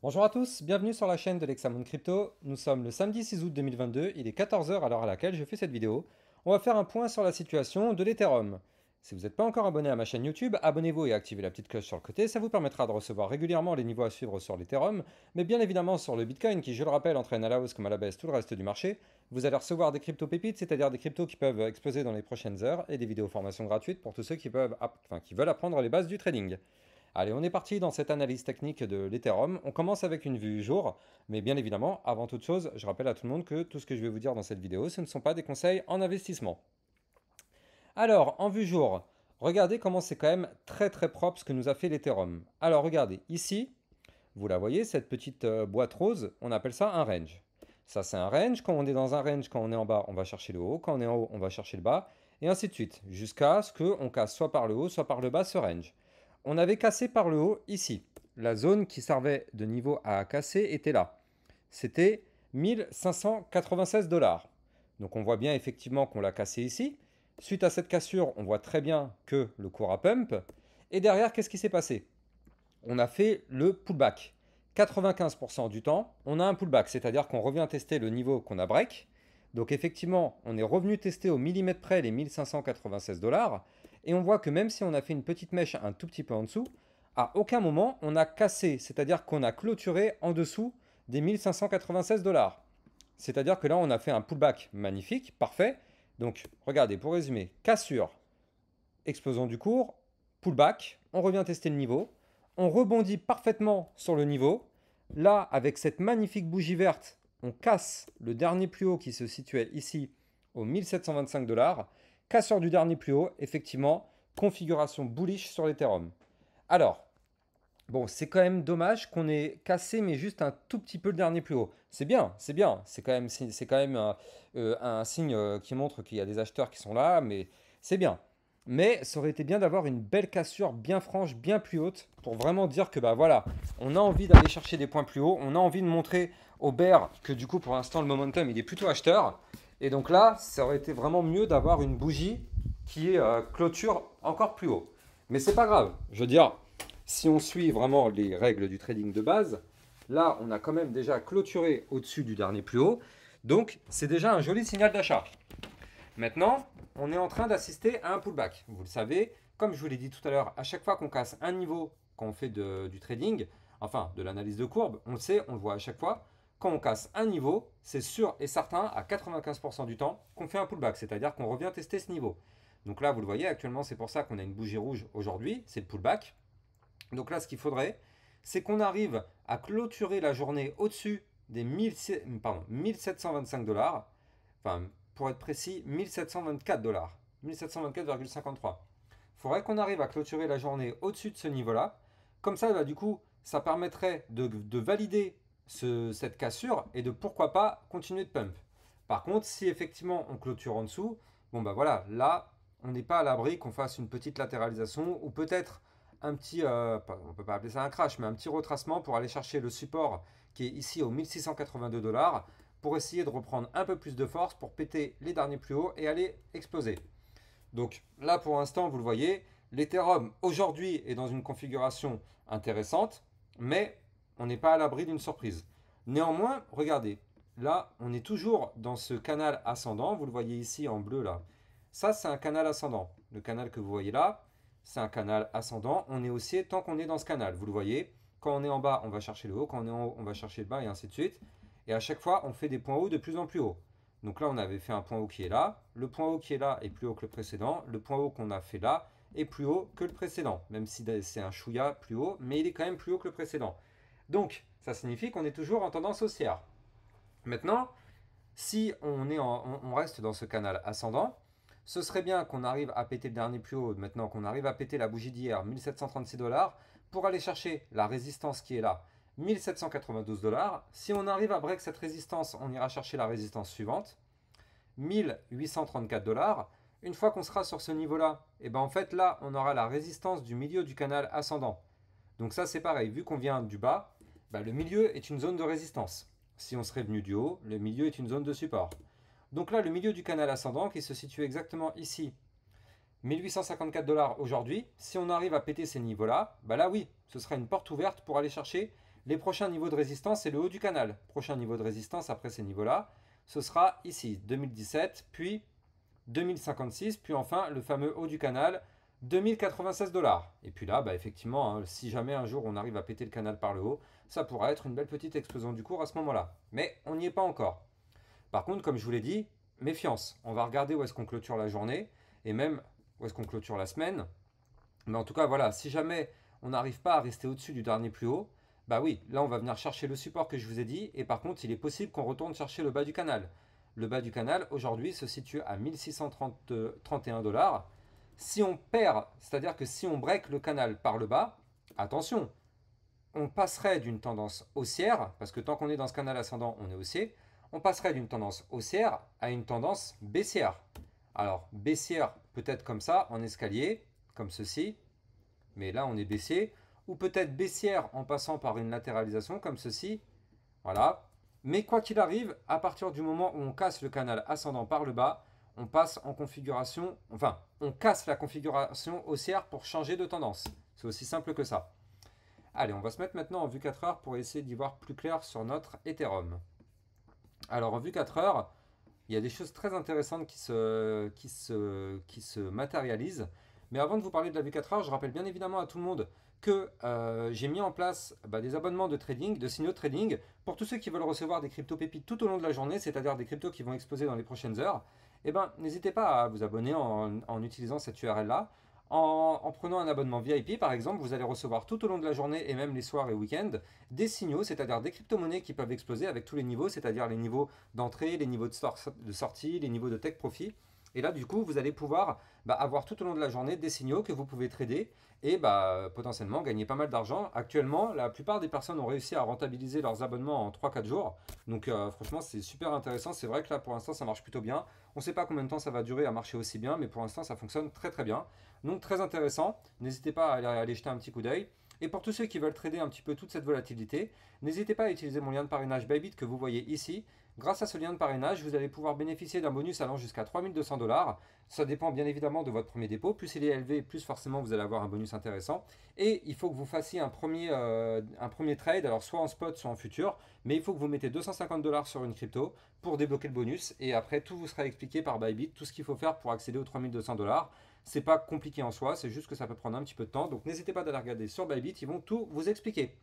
Bonjour à tous, bienvenue sur la chaîne de l'Hexamone Crypto. Nous sommes le samedi 6 août 2022, il est 14 heures à l'heure à laquelle je fais cette vidéo. On va faire un point sur la situation de l'Ethereum. Si vous n'êtes pas encore abonné à ma chaîne YouTube, abonnez-vous et activez la petite cloche sur le côté, ça vous permettra de recevoir régulièrement les niveaux à suivre sur l'Ethereum, mais bien évidemment sur le Bitcoin qui, je le rappelle, entraîne à la hausse comme à la baisse tout le reste du marché. Vous allez recevoir des crypto pépites, c'est-à-dire des cryptos qui peuvent exploser dans les prochaines heures, et des vidéos formations gratuites pour tous ceux qui veulent apprendre les bases du trading. Allez, on est parti dans cette analyse technique de l'Ethereum. On commence avec une vue jour, mais bien évidemment, avant toute chose, je rappelle à tout le monde que tout ce que je vais vous dire dans cette vidéo, ce ne sont pas des conseils en investissement. Alors, en vue jour, regardez comment c'est quand même très très propre ce que nous a fait l'Ethereum. Alors, regardez, ici, vous la voyez, cette petite boîte rose, on appelle ça un range. Ça, c'est un range. Quand on est dans un range, quand on est en bas, on va chercher le haut. Quand on est en haut, on va chercher le bas. Et ainsi de suite, jusqu'à ce qu'on casse soit par le haut, soit par le bas ce range. On avait cassé par le haut ici. La zone qui servait de niveau à casser était là. C'était 1596 $. Donc on voit bien effectivement qu'on l'a cassé ici. Suite à cette cassure, on voit très bien que le cours a pump. Et derrière, qu'est-ce qui s'est passé? On a fait le pullback. 95% du temps, on a un pullback, c'est-à-dire qu'on revient tester le niveau qu'on a break. Donc effectivement, on est revenu tester au millimètre près les 1596 $. Et on voit que même si on a fait une petite mèche un tout petit peu en dessous, à aucun moment on a cassé, c'est-à-dire qu'on a clôturé en dessous des 1596 $. C'est-à-dire que là, on a fait un pullback magnifique, parfait. Donc regardez, pour résumer, cassure, explosion du cours, pullback, on revient tester le niveau, on rebondit parfaitement sur le niveau. Là, avec cette magnifique bougie verte, on casse le dernier plus haut qui se situait ici aux 1725 $. Casseur du dernier plus haut, effectivement, configuration bullish sur l'Ethereum. Alors, bon, c'est quand même dommage qu'on ait cassé, mais juste un tout petit peu le dernier plus haut. C'est bien, c'est bien. C'est quand même un signe qui montre qu'il y a des acheteurs qui sont là, mais c'est bien. Mais ça aurait été bien d'avoir une belle cassure bien franche, bien plus haute, pour vraiment dire que bah voilà, on a envie d'aller chercher des points plus hauts, on a envie de montrer au bear que du coup pour l'instant le momentum il est plutôt acheteur. Et donc là, ça aurait été vraiment mieux d'avoir une bougie qui est clôture encore plus haut. Mais c'est pas grave, je veux dire, si on suit vraiment les règles du trading de base, là, on a quand même déjà clôturé au-dessus du dernier plus haut. Donc, c'est déjà un joli signal d'achat. Maintenant, on est en train d'assister à un pullback. Vous le savez, comme je vous l'ai dit tout à l'heure, à chaque fois qu'on casse un niveau quand on fait du trading, enfin de l'analyse de courbe, on le sait, on le voit à chaque fois, quand on casse un niveau, c'est sûr et certain à 95% du temps qu'on fait un pullback, c'est-à-dire qu'on revient tester ce niveau. Donc là, vous le voyez, actuellement, c'est pour ça qu'on a une bougie rouge aujourd'hui, c'est le pullback. Donc là, ce qu'il faudrait, c'est qu'on arrive à clôturer la journée au-dessus des 1725 $, enfin, pour être précis, 1724 $, 1724,53. Il faudrait qu'on arrive à clôturer la journée au-dessus de ce niveau-là. Comme ça, bah, du coup, ça permettrait de valider cette cassure et de pourquoi pas continuer de pump. Par contre, si effectivement on clôture en dessous, bon bah voilà, là, on n'est pas à l'abri qu'on fasse une petite latéralisation ou peut-être un petit, on ne peut pas appeler ça un crash, mais un petit retracement pour aller chercher le support qui est ici aux 1682 $, pour essayer de reprendre un peu plus de force pour péter les derniers plus hauts et aller exploser. Donc là pour l'instant vous le voyez, l'Ethereum aujourd'hui est dans une configuration intéressante, mais on n'est pas à l'abri d'une surprise. Néanmoins, regardez, là on est toujours dans ce canal ascendant, vous le voyez ici en bleu là. Ça c'est un canal ascendant. Le canal que vous voyez là, c'est un canal ascendant. On est haussier tant qu'on est dans ce canal. Vous le voyez, quand on est en bas, on va chercher le haut. Quand on est en haut, on va chercher le bas et ainsi de suite. Et à chaque fois, on fait des points hauts de plus en plus haut. Donc là, on avait fait un point haut qui est là. Le point haut qui est là est plus haut que le précédent. Le point haut qu'on a fait là est plus haut que le précédent. Même si c'est un chouïa plus haut, mais il est quand même plus haut que le précédent. Donc, ça signifie qu'on est toujours en tendance haussière. Maintenant, si on reste dans ce canal ascendant, ce serait bien qu'on arrive à péter le dernier plus haut, maintenant qu'on arrive à péter la bougie d'hier, 1736 $, pour aller chercher la résistance qui est là, 1792 $. Si on arrive à break cette résistance, on ira chercher la résistance suivante, 1834 $. Une fois qu'on sera sur ce niveau-là, et ben en fait là, on aura la résistance du milieu du canal ascendant. Donc ça c'est pareil, vu qu'on vient du bas, le milieu est une zone de résistance. Si on serait venu du haut, le milieu est une zone de support. Donc là, le milieu du canal ascendant qui se situe exactement ici, 1854 $ aujourd'hui, si on arrive à péter ces niveaux-là, bah là oui, ce sera une porte ouverte pour aller chercher Les prochains niveaux de résistance, c'est le haut du canal. Prochain niveau de résistance après ces niveaux-là, ce sera ici, 2017, puis 2056, puis enfin le fameux haut du canal, 2096 $. Et puis là, bah, effectivement, hein, si jamais un jour on arrive à péter le canal par le haut, ça pourra être une belle petite explosion du cours à ce moment-là. Mais on n'y est pas encore. Par contre, comme je vous l'ai dit, méfiance. On va regarder où est-ce qu'on clôture la journée, et même où est-ce qu'on clôture la semaine. Mais en tout cas, voilà, si jamais on n'arrive pas à rester au-dessus du dernier plus haut, bah oui, là on va venir chercher le support que je vous ai dit, et par contre, il est possible qu'on retourne chercher le bas du canal. Le bas du canal, aujourd'hui, se situe à 1631 $. Si on perd, c'est-à-dire que si on break le canal par le bas, attention, on passerait d'une tendance haussière, parce que tant qu'on est dans ce canal ascendant, on est haussier, on passerait d'une tendance haussière à une tendance baissière. Alors, baissière peut-être comme ça, en escalier, comme ceci, mais là on est baissier, ou peut-être baissière en passant par une latéralisation comme ceci, voilà. Mais quoi qu'il arrive, à partir du moment où on casse le canal ascendant par le bas, on passe en configuration, enfin, on casse la configuration haussière pour changer de tendance. C'est aussi simple que ça. Allez, on va se mettre maintenant en vue 4 heures pour essayer d'y voir plus clair sur notre Ethereum. Alors en vue 4 heures, il y a des choses très intéressantes qui se matérialisent. Mais avant de vous parler de la vue 4 heures, je rappelle bien évidemment à tout le monde que j'ai mis en place des abonnements de trading, de signaux de trading, pour tous ceux qui veulent recevoir des crypto pépites tout au long de la journée, c'est-à-dire des cryptos qui vont exploser dans les prochaines heures. Eh ben, n'hésitez pas à vous abonner en utilisant cette URL-là. En prenant un abonnement VIP, par exemple, vous allez recevoir tout au long de la journée et même les soirs et week-ends des signaux, c'est-à-dire des crypto-monnaies qui peuvent exploser avec tous les niveaux, c'est-à-dire les niveaux d'entrée, les niveaux de sortie, les niveaux de take profit. Et là, du coup, vous allez pouvoir avoir tout au long de la journée des signaux que vous pouvez trader et potentiellement gagner pas mal d'argent. Actuellement, la plupart des personnes ont réussi à rentabiliser leurs abonnements en 3-4 jours. Donc franchement, c'est super intéressant. C'est vrai que là, pour l'instant, ça marche plutôt bien. On ne sait pas combien de temps ça va durer à marcher aussi bien, mais pour l'instant, ça fonctionne très très bien. Donc très intéressant. N'hésitez pas à aller jeter un petit coup d'œil. Et pour tous ceux qui veulent trader un petit peu toute cette volatilité, n'hésitez pas à utiliser mon lien de parrainage Bybit que vous voyez ici. Grâce à ce lien de parrainage, vous allez pouvoir bénéficier d'un bonus allant jusqu'à 3200 $. Ça dépend bien évidemment de votre premier dépôt. Plus il est élevé, plus forcément vous allez avoir un bonus intéressant. Et il faut que vous fassiez un premier trade, alors soit en spot, soit en futur. Mais il faut que vous mettez 250 $ sur une crypto pour débloquer le bonus. Et après, tout vous sera expliqué par Bybit, tout ce qu'il faut faire pour accéder aux 3200 $. C'est pas compliqué en soi, c'est juste que ça peut prendre un petit peu de temps. Donc n'hésitez pas d'aller regarder sur Bybit, ils vont tout vous expliquer.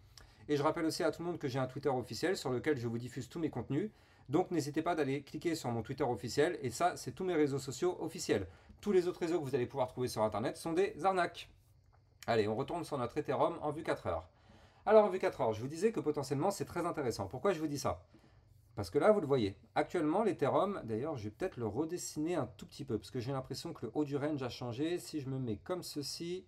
Et je rappelle aussi à tout le monde que j'ai un Twitter officiel sur lequel je vous diffuse tous mes contenus. Donc n'hésitez pas d'aller cliquer sur mon Twitter officiel. Et ça, c'est tous mes réseaux sociaux officiels. Tous les autres réseaux que vous allez pouvoir trouver sur Internet sont des arnaques. Allez, on retourne sur notre Ethereum en vue 4 heures. Alors en vue 4 heures, je vous disais que potentiellement c'est très intéressant. Pourquoi je vous dis ça? Parce que là, vous le voyez. Actuellement, l'Ethereum, d'ailleurs, je vais peut-être le redessiner un tout petit peu, parce que j'ai l'impression que le haut du range a changé. Si je me mets comme ceci...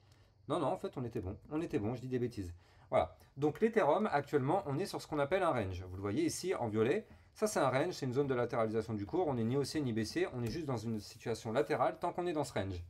Non, non, en fait, on était bon. On était bon, je dis des bêtises. Voilà. Donc l'Ethereum, actuellement, on est sur ce qu'on appelle un range. Vous le voyez ici, en violet. Ça, c'est un range, c'est une zone de latéralisation du cours. On n'est ni haussier ni baissier, on est juste dans une situation latérale tant qu'on est dans ce range.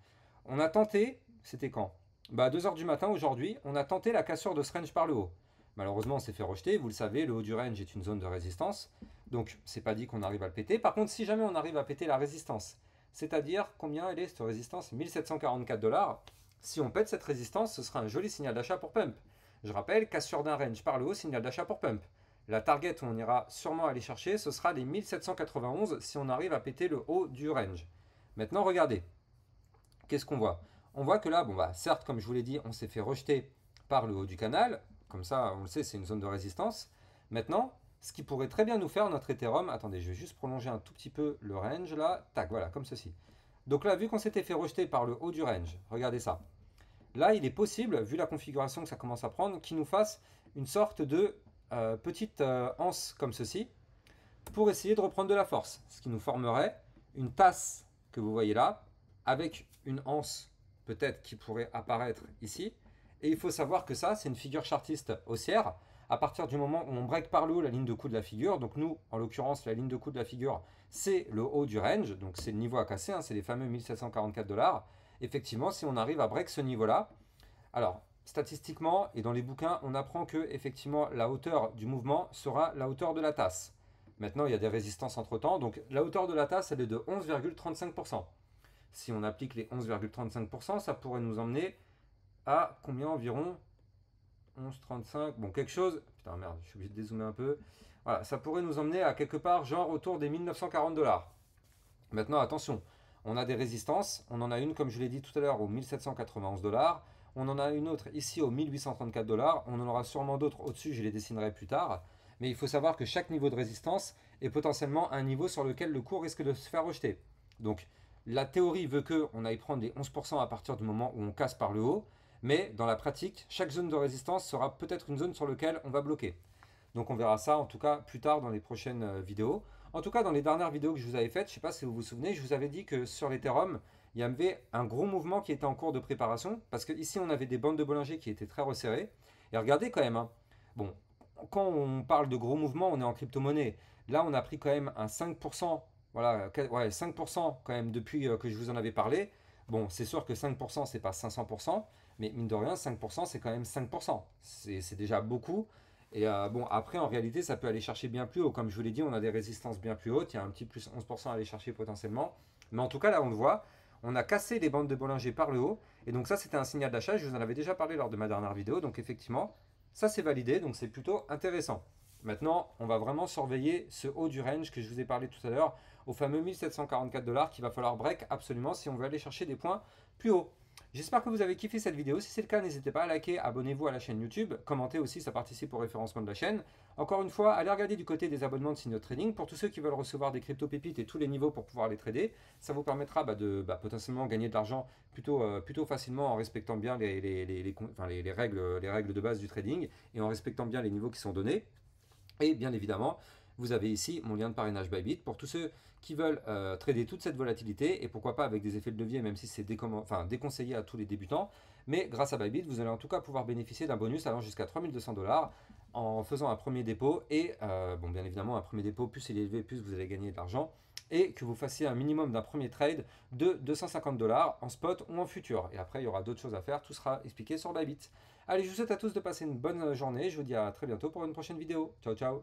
On a tenté, c'était quand? À 2 heures du matin aujourd'hui, on a tenté la cassure de ce range par le haut. Malheureusement, on s'est fait rejeter. Vous le savez, le haut du range est une zone de résistance. Donc, c'est pas dit qu'on arrive à le péter. Par contre, si jamais on arrive à péter la résistance, c'est-à-dire combien elle est cette résistance? 1744 $. Si on pète cette résistance, ce sera un joli signal d'achat pour pump. Je rappelle, cassure d'un range par le haut, signal d'achat pour pump. La target où on ira sûrement aller chercher, ce sera les 1791 si on arrive à péter le haut du range. Maintenant, regardez. Qu'est-ce qu'on voit? On voit que là, certes, comme je vous l'ai dit, on s'est fait rejeter par le haut du canal. Comme ça, on le sait, c'est une zone de résistance. Maintenant, ce qui pourrait très bien nous faire notre Ethereum, attendez, je vais juste prolonger un tout petit peu le range là, tac, voilà, comme ceci. Donc là, vu qu'on s'était fait rejeter par le haut du range, regardez ça. Là, il est possible, vu la configuration que ça commence à prendre, qu'il nous fasse une sorte de petite anse comme ceci, pour essayer de reprendre de la force. Ce qui nous formerait une tasse que vous voyez là, avec une anse peut-être qui pourrait apparaître ici. Et il faut savoir que ça, c'est une figure chartiste haussière. À partir du moment où on break par le haut la ligne de coup de la figure, donc nous, en l'occurrence, la ligne de coup de la figure, c'est le haut du range, donc c'est le niveau à casser, hein, c'est les fameux 1744 $. Effectivement, si on arrive à break ce niveau-là, alors, statistiquement et dans les bouquins, on apprend que effectivement la hauteur du mouvement sera la hauteur de la tasse. Maintenant, il y a des résistances entre-temps, donc la hauteur de la tasse, elle est de 11,35%. Si on applique les 11,35%, ça pourrait nous emmener à combien environ? 11,35, bon quelque chose, putain merde, je suis obligé de dézoomer un peu. Voilà, ça pourrait nous emmener à quelque part genre autour des 1940 $. Maintenant, attention, on a des résistances. On en a une, comme je l'ai dit tout à l'heure, aux 1791 $. On en a une autre ici aux 1834 $. On en aura sûrement d'autres au-dessus, je les dessinerai plus tard. Mais il faut savoir que chaque niveau de résistance est potentiellement un niveau sur lequel le cours risque de se faire rejeter. Donc, la théorie veut qu'on aille prendre les 11% à partir du moment où on casse par le haut. Mais dans la pratique, chaque zone de résistance sera peut-être une zone sur laquelle on va bloquer. Donc on verra ça en tout cas plus tard dans les prochaines vidéos. En tout cas, dans les dernières vidéos que je vous avais faites, je ne sais pas si vous vous souvenez, je vous avais dit que sur l'Ethereum, il y avait un gros mouvement qui était en cours de préparation, parce que ici on avait des bandes de Bollinger qui étaient très resserrées. Et regardez quand même, hein, bon, quand on parle de gros mouvements, on est en crypto-monnaie. Là, on a pris quand même un 5%, voilà, ouais, 5% quand même depuis que je vous en avais parlé. Bon, c'est sûr que 5%, c'est pas 500%, mais mine de rien, 5%, c'est quand même 5%. C'est déjà beaucoup. Et bon, après, en réalité, ça peut aller chercher bien plus haut. Comme je vous l'ai dit, on a des résistances bien plus hautes. Il y a un petit plus 11% à aller chercher potentiellement. Mais en tout cas, là, on le voit. On a cassé les bandes de Bollinger par le haut. Et donc ça, c'était un signal d'achat. Je vous en avais déjà parlé lors de ma dernière vidéo. Donc effectivement, ça, c'est validé. Donc c'est plutôt intéressant. Maintenant, on va vraiment surveiller ce haut du range que je vous ai parlé tout à l'heure, au fameux 1744 $ qu'il va falloir break absolument si on veut aller chercher des points plus hauts. J'espère que vous avez kiffé cette vidéo. Si c'est le cas, n'hésitez pas à liker, abonnez-vous à la chaîne YouTube, commentez aussi, ça participe au référencement de la chaîne. Encore une fois, allez regarder du côté des abonnements de Signaux Trading pour tous ceux qui veulent recevoir des crypto pépites et tous les niveaux pour pouvoir les trader. Ça vous permettra de potentiellement gagner de l'argent plutôt facilement en respectant bien les règles de base du trading et en respectant bien les niveaux qui sont donnés. Et bien évidemment, vous avez ici mon lien de parrainage Bybit pour tous ceux qui veulent trader toute cette volatilité et pourquoi pas avec des effets de levier, même si c'est déconseillé à tous les débutants. Mais grâce à Bybit, vous allez en tout cas pouvoir bénéficier d'un bonus allant jusqu'à 3200 $ en faisant un premier dépôt. Et bon, bien évidemment, un premier dépôt, plus il est élevé, plus vous allez gagner de l'argent. Et que vous fassiez un minimum d'un premier trade de 250 $ en spot ou en futur. Et après, il y aura d'autres choses à faire. Tout sera expliqué sur Bybit. Allez, je vous souhaite à tous de passer une bonne journée. Je vous dis à très bientôt pour une prochaine vidéo. Ciao, ciao!